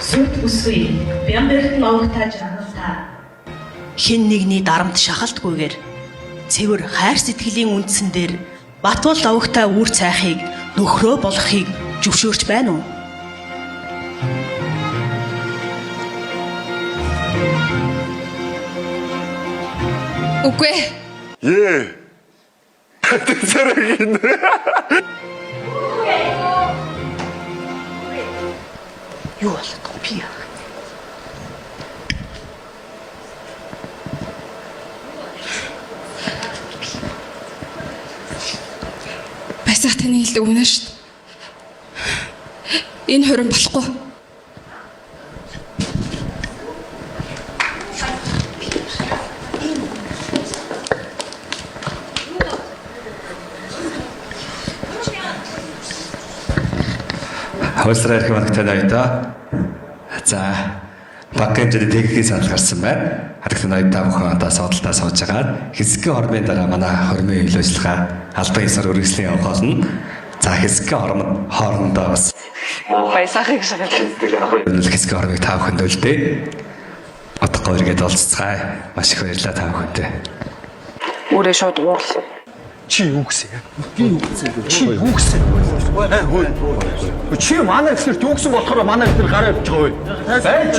сүт үсгүй бямбэрт новтаж хангалтаа. Хэн нэгний дарамт шахалтгүйгээр цэвэр хайр сэтгэлийн үндсэн дээр Батбол овогтой үр цайхыг нөхрөө болохыг зөвшөөрч байна уу? Үгүй. Тэсэрэгэн. Юу болоод би яа. Байсах таны хэлдэг үнэ шүү дээ. Энэ хорин болохгүй. Хөөсрөө ирэх манайтай ноёдоо. За, багийн хэмжээний техникийн санал гарсан байна. Харагдан ноёдоо бүхэн одоо содолтоо сууж байгаа. Хэсэгэн хормын дараа манай хормын үйл ажиллагаа албан ёсоор үргэлжлэн явах болно. За, хэсэгэн хоорондоо бас Байсахыг шагнал. хэсэгэн хормыг та бүхэнд үлдээ. Одоогоо иргэд олцгоцгаая. Маш их баярлалаа та бүхэндээ. Өөрөө шууд уурлаа. Чи юу гэсэн юм? Би юу гэсэн юм? Чи юу гэсэн юм? Чи манай ихэр төгсөн болохоор манай ихэр гараад явж байгаа.